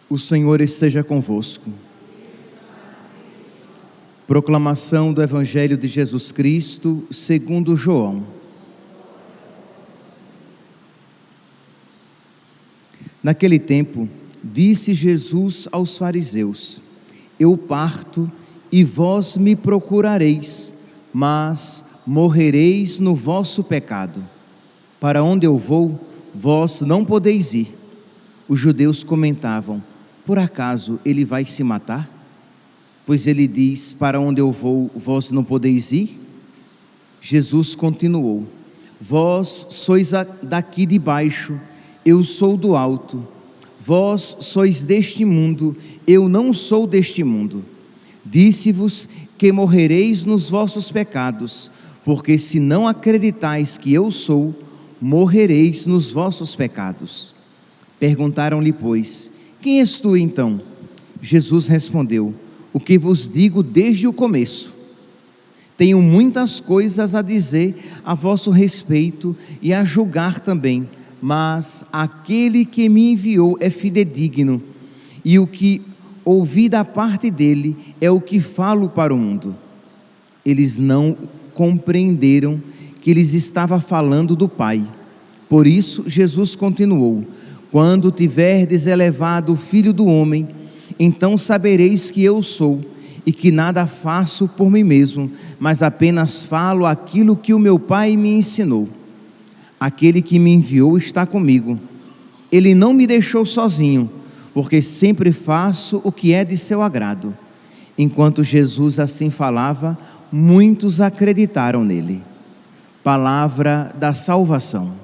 O Senhor esteja convosco. Proclamação do Evangelho de Jesus Cristo, segundo João. Naquele tempo, disse Jesus aos fariseus: Eu parto e vós me procurareis, mas morrereis no vosso pecado. Para onde eu vou, vós não podeis ir. Os judeus comentavam: Por acaso ele vai se matar? Pois ele diz: Para onde eu vou, vós não podeis ir? Jesus continuou: Vós sois daqui de baixo, eu sou do alto. Vós sois deste mundo, eu não sou deste mundo. Disse-vos que morrereis nos vossos pecados, porque se não acreditais que eu sou, morrereis nos vossos pecados. Perguntaram-lhe, pois: Quem és tu então? Jesus respondeu: O que vos digo desde o começo. Tenho muitas coisas a dizer a vosso respeito e a julgar também, mas aquele que me enviou é fidedigno, e o que ouvi da parte dele é o que falo para o mundo. Eles não compreenderam que lhes estava falando do Pai. Por isso Jesus continuou: Quando tiverdes elevado o Filho do Homem, então sabereis que eu sou, e que nada faço por mim mesmo, mas apenas falo aquilo que o meu Pai me ensinou. Aquele que me enviou está comigo. Ele não me deixou sozinho, porque sempre faço o que é de seu agrado. Enquanto Jesus assim falava, muitos acreditaram nele. Palavra da salvação.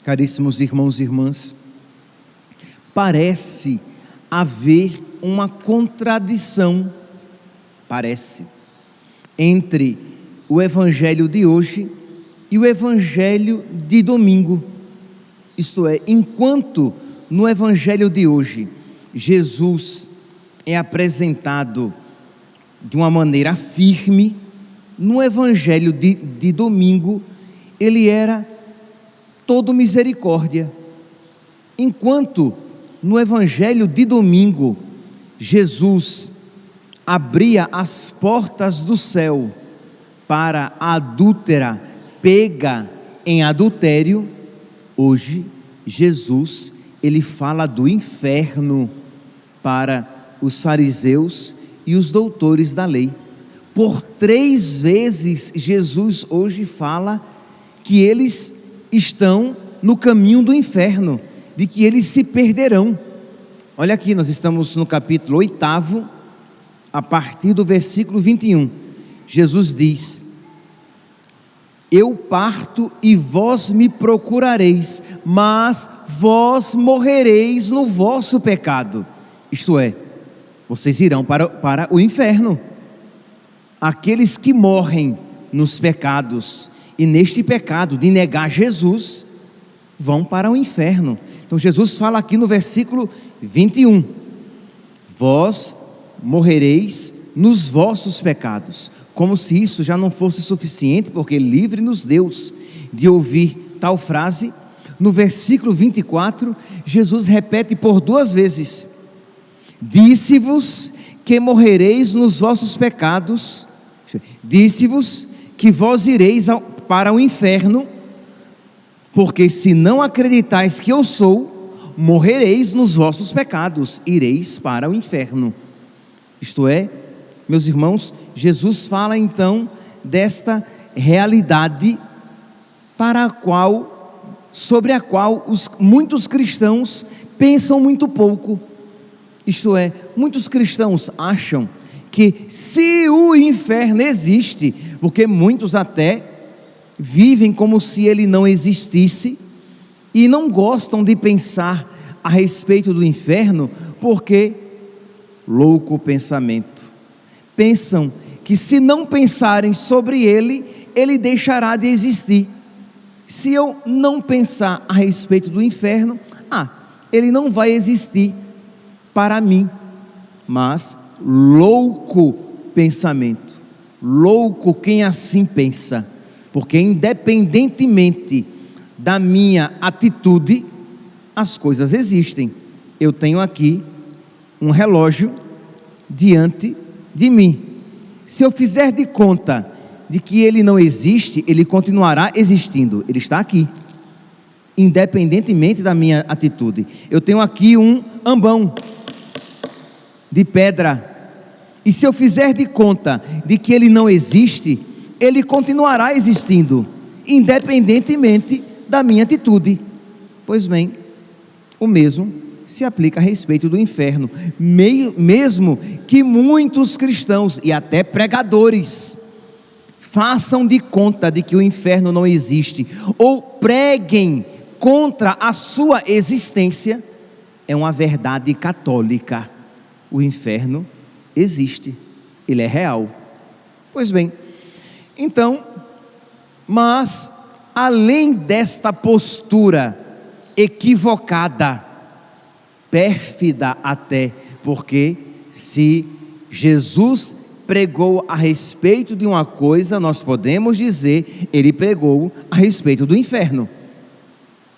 Caríssimos irmãos e irmãs, parece haver uma contradição, entre o Evangelho de hoje e o Evangelho de domingo. Isto é, enquanto no Evangelho de hoje Jesus é apresentado de uma maneira firme, no Evangelho de domingo ele era todo misericórdia. Enquanto no Evangelho de domingo Jesus abria as portas do céu para a adúltera pega em adultério, hoje Jesus ele fala do inferno para os fariseus e os doutores da lei. Por 3 vezes Jesus hoje fala que eles estão no caminho do inferno, de que eles se perderão. Olha aqui, nós estamos no capítulo 8, a partir do versículo 21. Jesus diz: Eu parto e vós me procurareis, mas vós morrereis no vosso pecado. Isto é, vocês irão para o inferno. Aqueles que morrem nos pecados, e neste pecado de negar Jesus, vão para o inferno. Então Jesus fala aqui no versículo 21, vós morrereis nos vossos pecados, como se isso já não fosse suficiente, porque livre-nos Deus de ouvir tal frase. No versículo 24, Jesus repete por 2 vezes: Disse-vos que morrereis nos vossos pecados, disse-vos que vós ireis para o inferno, porque se não acreditais que eu sou, morrereis nos vossos pecados, ireis para o inferno. Isto é, meus irmãos, Jesus fala então desta realidade sobre a qual muitos cristãos pensam muito pouco. Isto é, muitos cristãos acham que se o inferno existe, porque muitos até vivem como se ele não existisse, e não gostam de pensar a respeito do inferno, porque, louco pensamento, pensam que se não pensarem sobre ele, ele deixará de existir. Se eu não pensar a respeito do inferno, ele não vai existir para mim. mas louco pensamento, louco quem assim pensa, porque independentemente da minha atitude, as coisas existem. Eu tenho aqui um relógio diante de mim. Se eu fizer de conta de que ele não existe, ele continuará existindo, ele está aqui, independentemente da minha atitude. Eu tenho aqui um ambão de pedra, e se eu fizer de conta de que ele não existe, ele continuará existindo, independentemente da minha atitude. Pois bem, o mesmo se aplica a respeito do inferno, mesmo que muitos cristãos e até pregadores façam de conta de que o inferno não existe, ou preguem contra a sua existência, é uma verdade católica: o inferno existe, ele é real. Pois bem, então, mas além desta postura equivocada, pérfida até, porque se Jesus pregou a respeito de uma coisa, nós podemos dizer, ele pregou a respeito do inferno.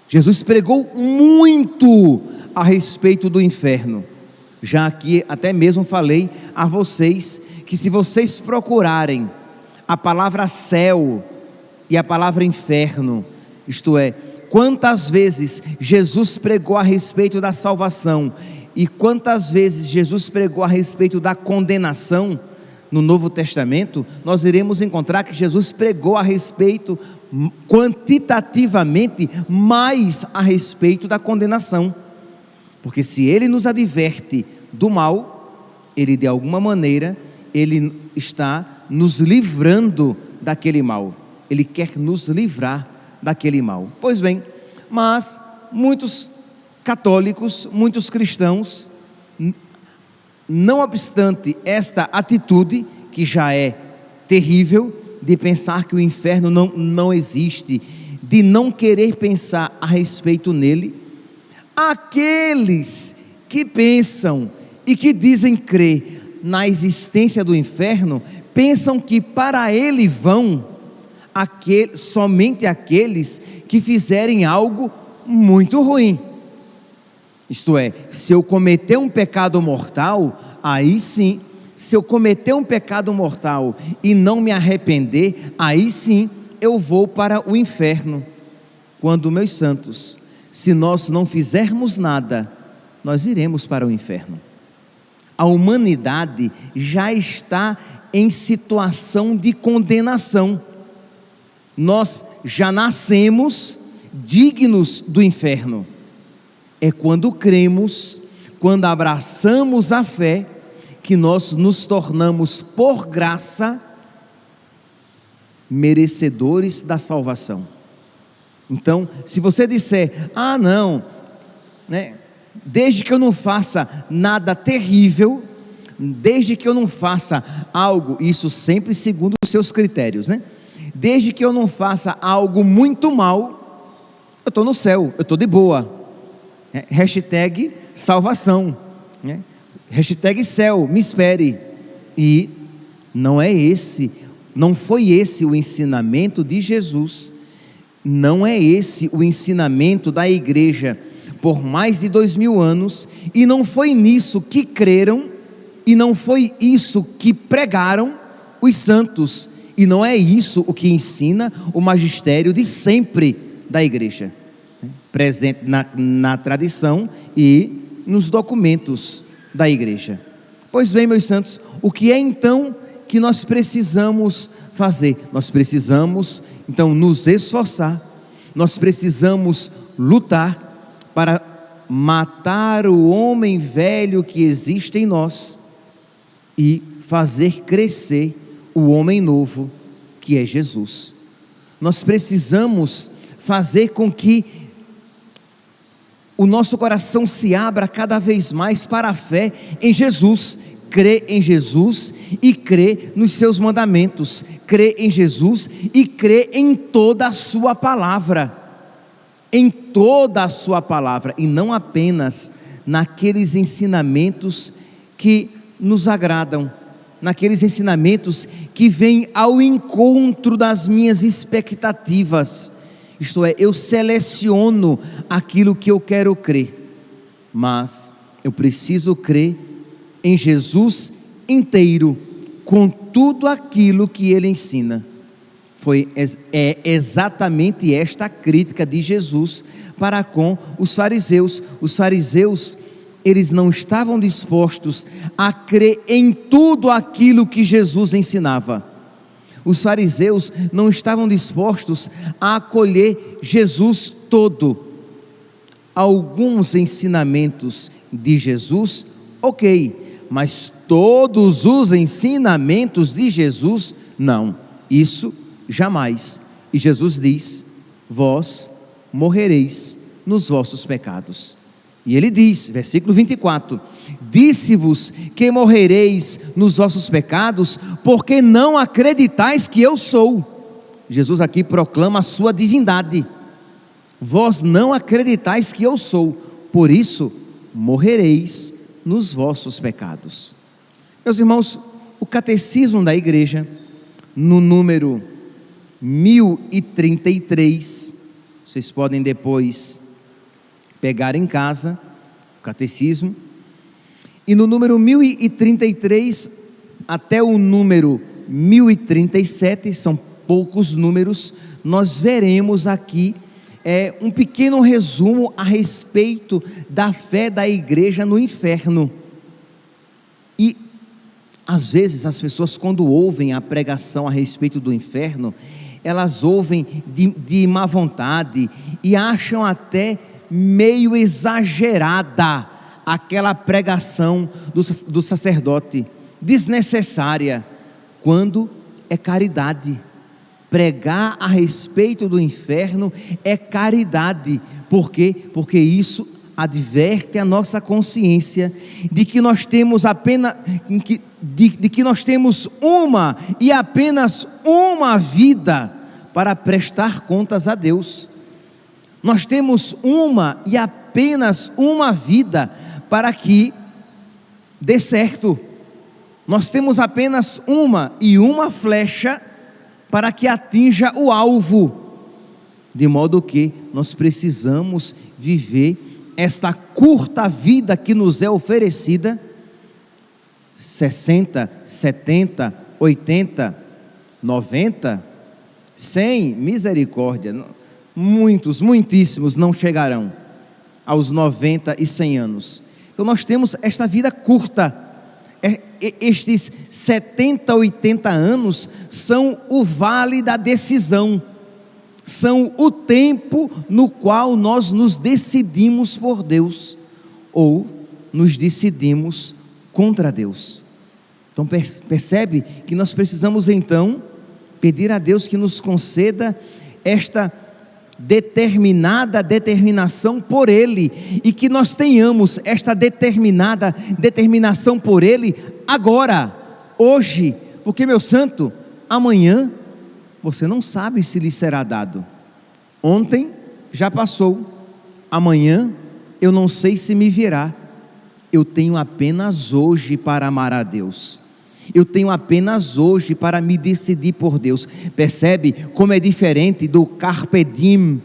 Jesus pregou muito a respeito do inferno. Já aqui até mesmo falei a vocês, que se vocês procurarem a palavra céu e a palavra inferno, isto é, quantas vezes Jesus pregou a respeito da salvação e quantas vezes Jesus pregou a respeito da condenação no Novo Testamento, nós iremos encontrar que Jesus pregou a respeito, quantitativamente, mais a respeito da condenação. Porque se ele nos adverte do mal, ele de alguma maneira, ele está nos livrando daquele mal, ele quer nos livrar daquele mal. Pois bem, mas muitos católicos, muitos cristãos, não obstante esta atitude, que já é terrível, de pensar que o inferno não existe, de não querer pensar a respeito nele, aqueles que pensam e que dizem crer na existência do inferno, pensam que para ele vão somente aqueles que fizerem algo muito ruim. Isto é, se eu cometer um pecado mortal, aí sim, se eu cometer um pecado mortal e não me arrepender, aí sim eu vou para o inferno. Quando, meus santos, se nós não fizermos nada, nós iremos para o inferno. A humanidade já está em situação de condenação. Nós já nascemos dignos do inferno. É quando cremos, quando abraçamos a fé, que nós nos tornamos, por graça, merecedores da salvação. Então, se você disser, não, né, desde que eu não faça nada terrível, desde que eu não faça algo, isso sempre segundo os seus critérios, né? Desde que eu não faça algo muito mal, eu estou no céu, eu estou de boa. Hashtag salvação, né? Hashtag céu, me espere. E não foi esse o ensinamento de Jesus, não é esse o ensinamento da igreja por mais de 2000 anos, e não foi nisso que creram, e não foi isso que pregaram os santos, e não é isso o que ensina o magistério de sempre da igreja, presente na tradição e nos documentos da igreja. Pois bem, meus santos, o que é então que nós precisamos fazer? Nós precisamos então nos esforçar, nós precisamos lutar para matar o homem velho que existe em nós e fazer crescer o homem novo, que é Jesus. Nós precisamos fazer com que o nosso coração se abra cada vez mais para a fé em Jesus, crer em Jesus e crer nos seus mandamentos, crer em Jesus e crer em toda a sua palavra, em toda a sua palavra, e não apenas naqueles ensinamentos que nos agradam, naqueles ensinamentos que vêm ao encontro das minhas expectativas. Isto é, eu seleciono aquilo que eu quero crer, mas eu preciso crer em Jesus inteiro, com tudo aquilo que Ele ensina. É exatamente esta a crítica de Jesus para com os fariseus. Os fariseus, eles não estavam dispostos a crer em tudo aquilo que Jesus ensinava. Os fariseus não estavam dispostos a acolher Jesus todo. Alguns ensinamentos de Jesus, ok, mas todos os ensinamentos de Jesus, não, isso jamais. E Jesus diz: vós morrereis nos vossos pecados. E ele diz, versículo 24: disse-vos que morrereis nos vossos pecados, porque não acreditais que eu sou. Jesus aqui proclama a sua divindade. Vós não acreditais que eu sou, por isso morrereis nos vossos pecados. Meus irmãos, o catecismo da igreja, no número 1033, vocês podem depois pegar em casa o catecismo, e no número 1033 até o número 1037, são poucos números, nós veremos aqui um pequeno resumo a respeito da fé da igreja no inferno. E às vezes as pessoas, quando ouvem a pregação a respeito do inferno, elas ouvem de má vontade e acham até meio exagerada aquela pregação do sacerdote, desnecessária, quando é caridade. Pregar a respeito do inferno é caridade. Por quê? Porque isso adverte a nossa consciência de que nós temos apenas de que nós temos uma e apenas uma vida para prestar contas a Deus. Nós temos uma e apenas uma vida para que dê certo. Nós temos apenas uma flecha para que atinja o alvo, de modo que nós precisamos viver esta curta vida que nos é oferecida, 60, 70, 80, 90, 100, misericórdia, muitíssimos não chegarão aos 90 e 100 anos, então nós temos esta vida curta. Estes 70, 80 anos são o vale da decisão, são o tempo no qual nós nos decidimos por Deus, ou nos decidimos contra Deus. Então percebe que nós precisamos então pedir a Deus que nos conceda esta determinação por Ele, e que nós tenhamos esta determinação por Ele agora, hoje, porque, meu santo, amanhã você não sabe se lhe será dado. Ontem já passou, amanhã eu não sei se me virá. Eu tenho apenas hoje para amar a Deus, eu tenho apenas hoje para me decidir por Deus. Percebe como é diferente do carpe diem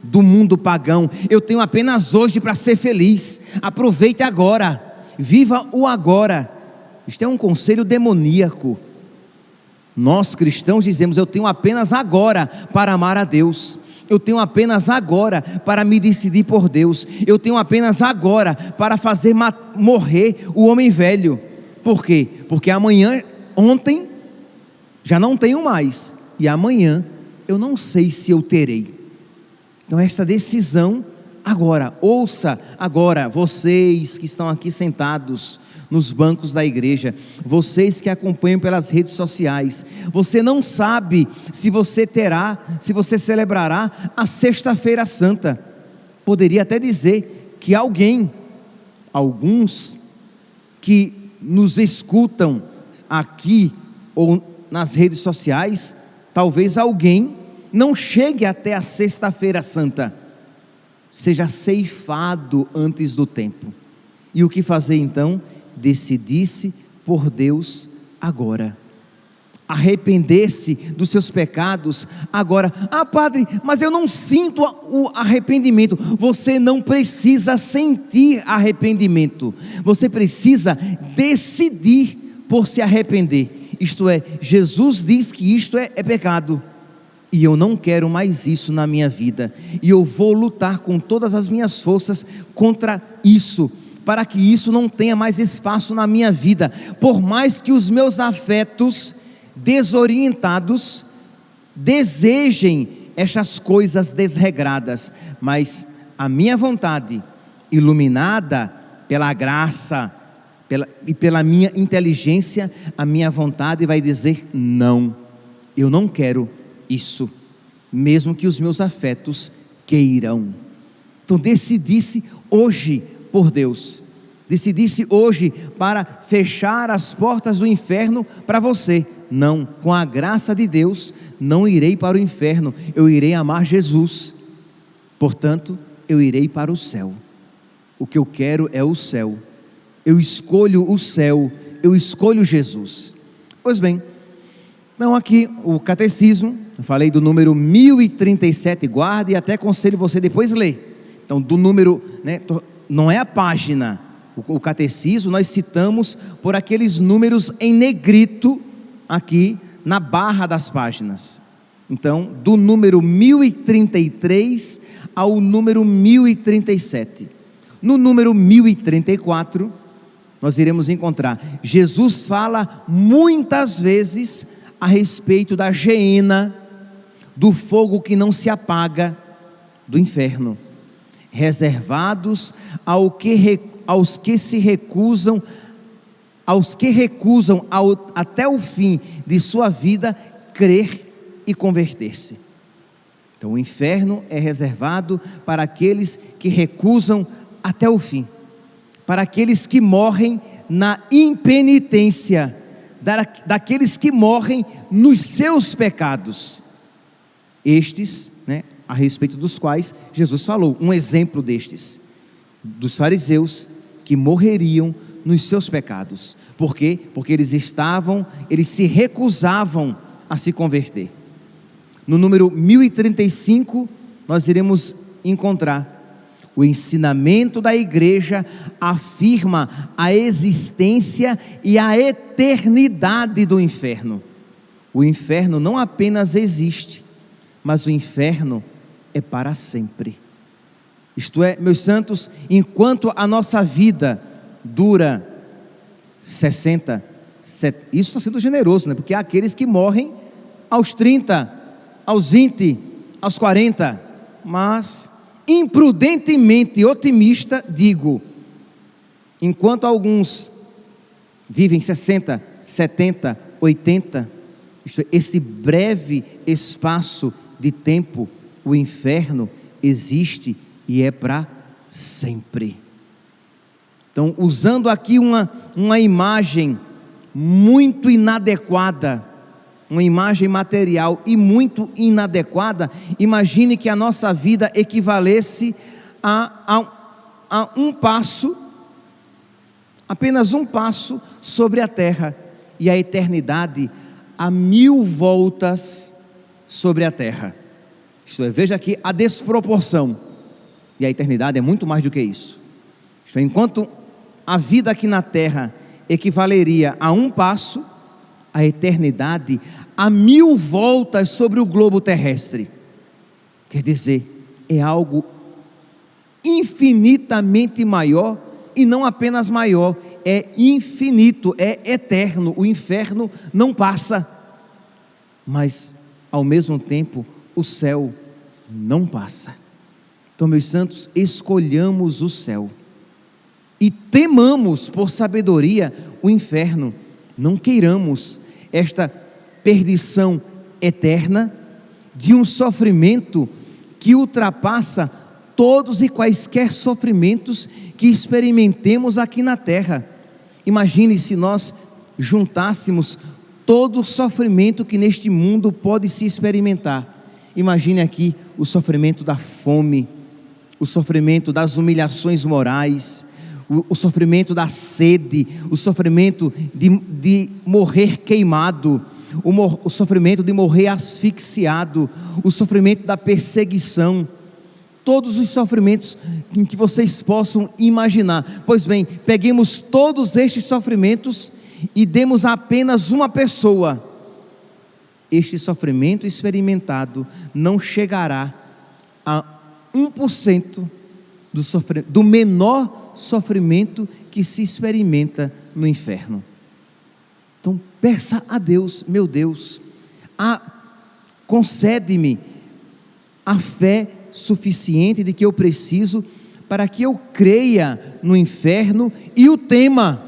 do mundo pagão? Eu tenho apenas hoje para ser feliz. Aproveite agora, viva o agora. Isto é um conselho demoníaco. Nós cristãos dizemos: eu tenho apenas agora para amar a Deus, eu tenho apenas agora para me decidir por Deus, eu tenho apenas agora para fazer morrer o homem velho. Por quê? Porque ontem já não tenho mais, e amanhã eu não sei se eu terei. Então esta decisão agora, ouça agora, vocês que estão aqui sentados nos bancos da igreja, vocês que acompanham pelas redes sociais, você não sabe se você celebrará a Sexta-feira Santa. Poderia até dizer que alguns que nos escutam aqui ou nas redes sociais, talvez alguém não chegue até a Sexta-feira Santa, seja ceifado antes do tempo. E o que fazer então? Decidir-se por Deus agora. Arrepender-se dos seus pecados agora. Ah, padre, mas eu não sinto o arrependimento. Você não precisa sentir arrependimento, você precisa decidir por se arrepender. Isto é, Jesus diz que isto é pecado, e eu não quero mais isso na minha vida, e eu vou lutar com todas as minhas forças contra isso, para que isso não tenha mais espaço na minha vida. Por mais que os meus afetos desorientados desejem estas coisas desregradas, mas a minha vontade, iluminada pela graça e pela minha inteligência, a minha vontade vai dizer: não, eu não quero isso, mesmo que os meus afetos queiram. Então decidisse hoje por Deus, decidisse hoje para fechar as portas do inferno para você. Não, com a graça de Deus, não irei para o inferno, eu irei amar Jesus, portanto, eu irei para o céu. O que eu quero é o céu, eu escolho o céu, eu escolho Jesus. Pois bem, então aqui o catecismo, eu falei do número 1037, guarde e até aconselho você depois ler. Então do número, não é a página, o catecismo nós citamos por aqueles números em negrito, aqui na barra das páginas. Então, do número 1033 ao número 1037. No número 1034, nós iremos encontrar, Jesus fala muitas vezes a respeito da geena, do fogo que não se apaga, do inferno, reservados aos que se recusam, até o fim de sua vida crer e converter-se. Então o inferno é reservado para aqueles que recusam até o fim, para aqueles que morrem na impenitência, daqueles que morrem nos seus pecados. Estes, a respeito dos quais Jesus falou, um exemplo destes, dos fariseus que morreriam nos seus pecados. Por quê? Porque eles se recusavam a se converter. No número 1035, nós iremos encontrar o ensinamento da igreja afirma a existência e a eternidade do inferno. O inferno não apenas existe, mas o inferno é para sempre. Isto é, meus santos, enquanto a nossa vida dura 60, 70, isso está sendo generoso, porque há aqueles que morrem aos 30, aos 20, aos 40, mas imprudentemente otimista digo, enquanto alguns vivem 60, 70, 80, esse breve espaço de tempo, o inferno existe e é para sempre. Então, usando aqui uma imagem muito inadequada, uma imagem material e muito inadequada, imagine que a nossa vida equivalesse a um passo, apenas um passo sobre a terra, e a eternidade a 1000 voltas sobre a terra. Isto é, veja aqui a desproporção, e a eternidade é muito mais do que isso. Isto é, enquanto a vida aqui na terra equivaleria a um passo, a eternidade a 1000 voltas sobre o globo terrestre. Quer dizer, é algo infinitamente maior, e não apenas maior, é infinito, é eterno. O inferno não passa, mas ao mesmo tempo o céu não passa. Então, meus santos, escolhamos o céu e temamos por sabedoria o inferno, não queiramos esta perdição eterna de um sofrimento que ultrapassa todos e quaisquer sofrimentos que experimentemos aqui na terra. Imagine se nós juntássemos todo o sofrimento que neste mundo pode se experimentar. Imagine aqui o sofrimento da fome, o sofrimento das humilhações morais, o sofrimento da sede, o sofrimento de morrer queimado, o sofrimento de morrer asfixiado, o sofrimento da perseguição, todos os sofrimentos em que vocês possam imaginar. Pois bem, peguemos todos estes sofrimentos e demos a apenas uma pessoa. Este sofrimento experimentado não chegará a 1% do menor sofrimento que se experimenta no inferno. Então peça a Deus: meu Deus, concede-me a fé suficiente de que eu preciso para que eu creia no inferno e o tema.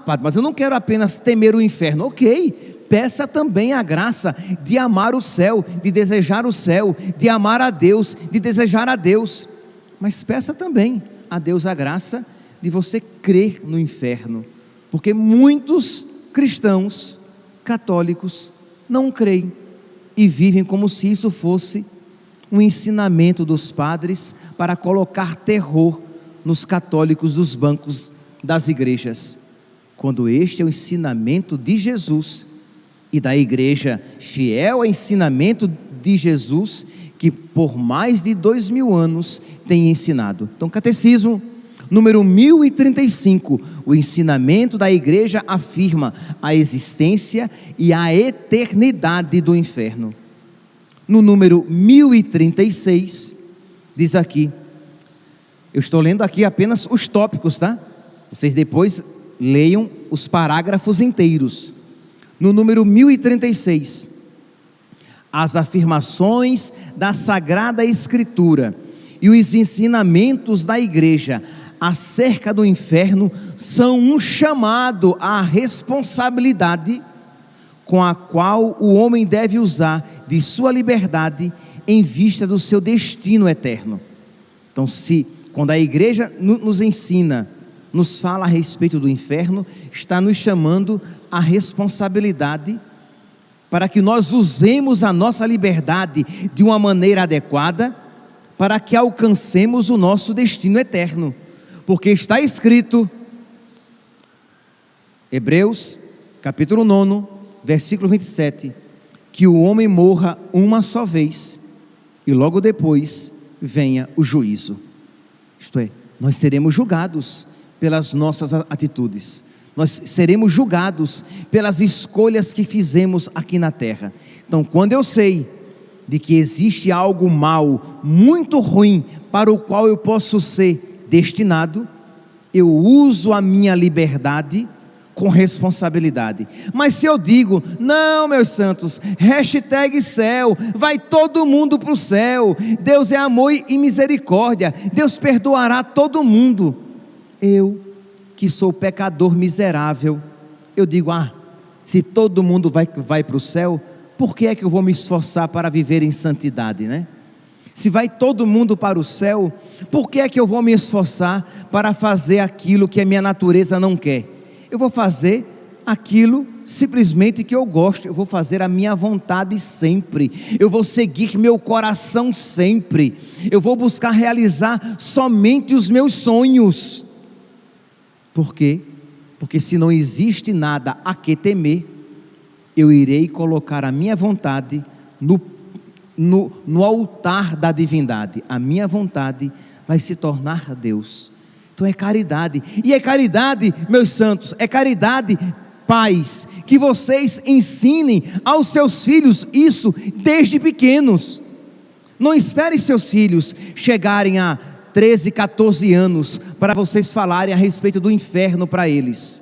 Padre, mas eu não quero apenas temer o inferno. Ok, peça também a graça de amar o céu, de desejar o céu, de amar a Deus, de desejar a Deus. Mas peça também a Deus a graça de você crer no inferno, porque muitos cristãos católicos não creem e vivem como se isso fosse um ensinamento dos padres para colocar terror nos católicos dos bancos das igrejas, quando este é o ensinamento de Jesus e da igreja fiel ao ensinamento de Jesus, que por mais de 2000 anos tem ensinado. Então, Catecismo número 1035, o ensinamento da igreja afirma a existência e a eternidade do inferno. No número 1036, diz aqui, eu estou lendo aqui apenas os tópicos, tá? Vocês depois leiam os parágrafos inteiros. No número 1036, as afirmações da Sagrada Escritura e os ensinamentos da igreja acerca do inferno são um chamado à responsabilidade com a qual o homem deve usar de sua liberdade em vista do seu destino eterno. Então, quando a igreja nos ensina, nos fala a respeito do inferno, está nos chamando à responsabilidade para que nós usemos a nossa liberdade de uma maneira adequada, para que alcancemos o nosso destino eterno, porque está escrito, Hebreus capítulo 9, versículo 27, que o homem morra uma só vez, e logo depois venha o juízo. Isto é, nós seremos julgados pelas nossas atitudes, nós seremos julgados pelas escolhas que fizemos aqui na terra. Então, quando eu sei de que existe algo mal, muito ruim, para o qual eu posso ser destinado, eu uso a minha liberdade com responsabilidade. Mas se eu digo, não, meus santos, hashtag céu, vai todo mundo para o céu, Deus é amor e misericórdia, Deus perdoará todo mundo, eu que sou pecador miserável, eu digo, se todo mundo vai para o céu, por que é que eu vou me esforçar para viver em santidade, né? Se vai todo mundo para o céu, por que é que eu vou me esforçar para fazer aquilo que a minha natureza não quer? Eu vou fazer aquilo simplesmente que eu gosto, eu vou fazer a minha vontade sempre, eu vou seguir meu coração sempre, eu vou buscar realizar somente os meus sonhos. Por quê? Porque se não existe nada a que temer, eu irei colocar a minha vontade no altar da divindade. A minha vontade vai se tornar Deus. Então é caridade. E é caridade, meus santos, é caridade, pais, que vocês ensinem aos seus filhos isso desde pequenos. Não esperem seus filhos chegarem a 13, 14 anos para vocês falarem a respeito do inferno para eles.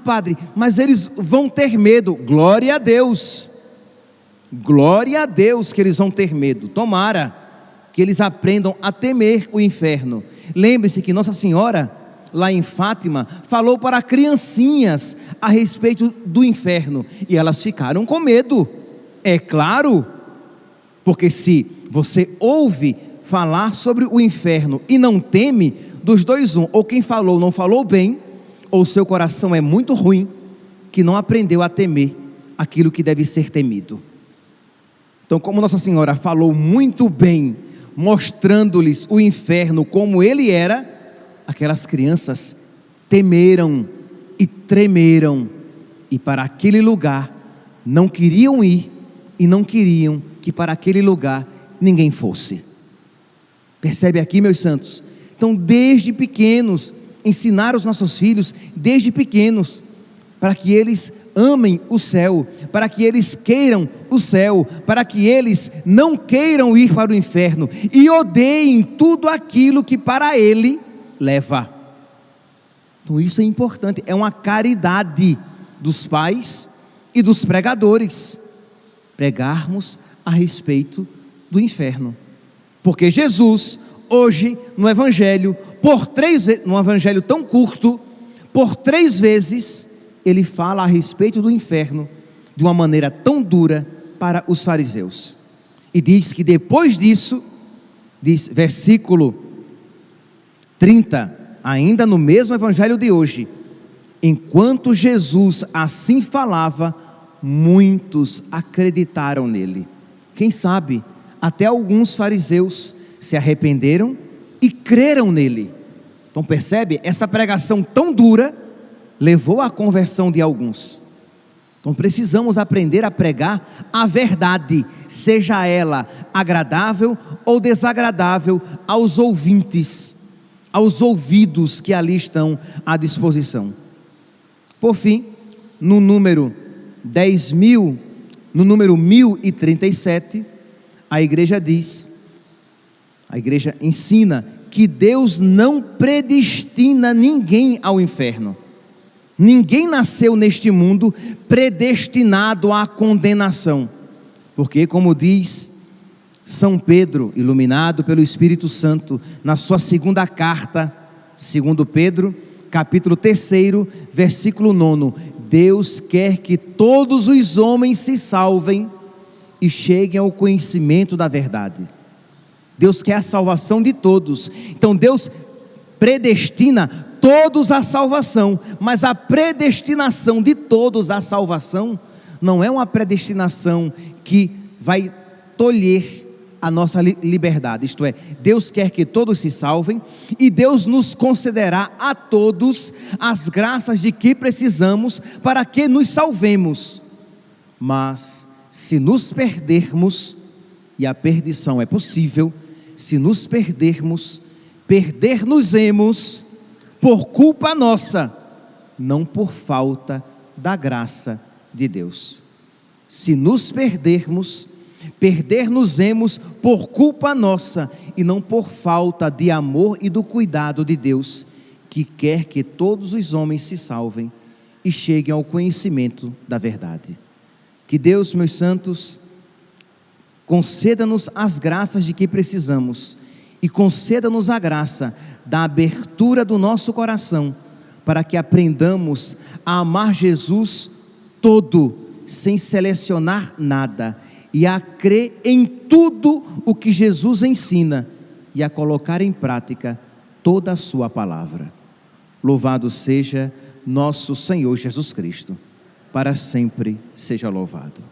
Padre, mas eles vão ter medo. Glória a Deus que eles vão ter medo. Tomara que eles aprendam a temer o inferno. Lembre-se que Nossa Senhora, lá em Fátima, falou para criancinhas a respeito do inferno, e elas ficaram com medo, é claro, porque se você ouve falar sobre o inferno e não teme, dos dois ou quem falou não falou bem, ou seu coração é muito ruim, que não aprendeu a temer aquilo que deve ser temido. Então, como Nossa Senhora falou muito bem, mostrando-lhes o inferno como ele era, aquelas crianças temeram e tremeram, e para aquele lugar não queriam ir, e não queriam que para aquele lugar ninguém fosse. Percebe aqui, meus santos? Então, desde pequenos, ensinar os nossos filhos, desde pequenos, para que eles amem o céu, para que eles queiram o céu, para que eles não queiram ir para o inferno, e odeiem tudo aquilo que para ele leva. Então isso é importante, é uma caridade dos pais e dos pregadores, pregarmos a respeito do inferno, porque Jesus, hoje, no Evangelho, num Evangelho tão curto, por 3 vezes, ele fala a respeito do inferno, de uma maneira tão dura para os fariseus, e diz que depois disso, diz, versículo 30, ainda no mesmo Evangelho de hoje, enquanto Jesus assim falava, muitos acreditaram nele. Quem sabe, até alguns fariseus se arrependeram e creram nele. Então percebe, essa pregação tão dura, levou à conversão de alguns. Então precisamos aprender a pregar a verdade, seja ela agradável ou desagradável aos ouvintes, aos ouvidos que ali estão à disposição. Por fim, no número 1037, a igreja ensina que Deus não predestina ninguém ao inferno. Ninguém nasceu neste mundo predestinado à condenação, porque, como diz São Pedro, iluminado pelo Espírito Santo, na sua segunda carta, segundo Pedro, capítulo 3, versículo 9, Deus quer que todos os homens se salvem e cheguem ao conhecimento da verdade. Deus quer a salvação de todos, então Deus predestina todos à salvação, mas a predestinação de todos à salvação não é uma predestinação que vai tolher a nossa liberdade, isto é, Deus quer que todos se salvem, e Deus nos concederá a todos as graças de que precisamos para que nos salvemos. Mas se nos perdermos, e a perdição é possível, se nos perdermos, perder-nos-emos por culpa nossa, não por falta da graça de Deus. Se nos perdermos, perder-nos-emos por culpa nossa, e não por falta de amor e do cuidado de Deus, que quer que todos os homens se salvem e cheguem ao conhecimento da verdade. Que Deus, meus santos, conceda-nos as graças de que precisamos, e conceda-nos a graça da abertura do nosso coração, para que aprendamos a amar Jesus todo, sem selecionar nada, e a crer em tudo o que Jesus ensina, e a colocar em prática toda a sua palavra. Louvado seja nosso Senhor Jesus Cristo, para sempre seja louvado.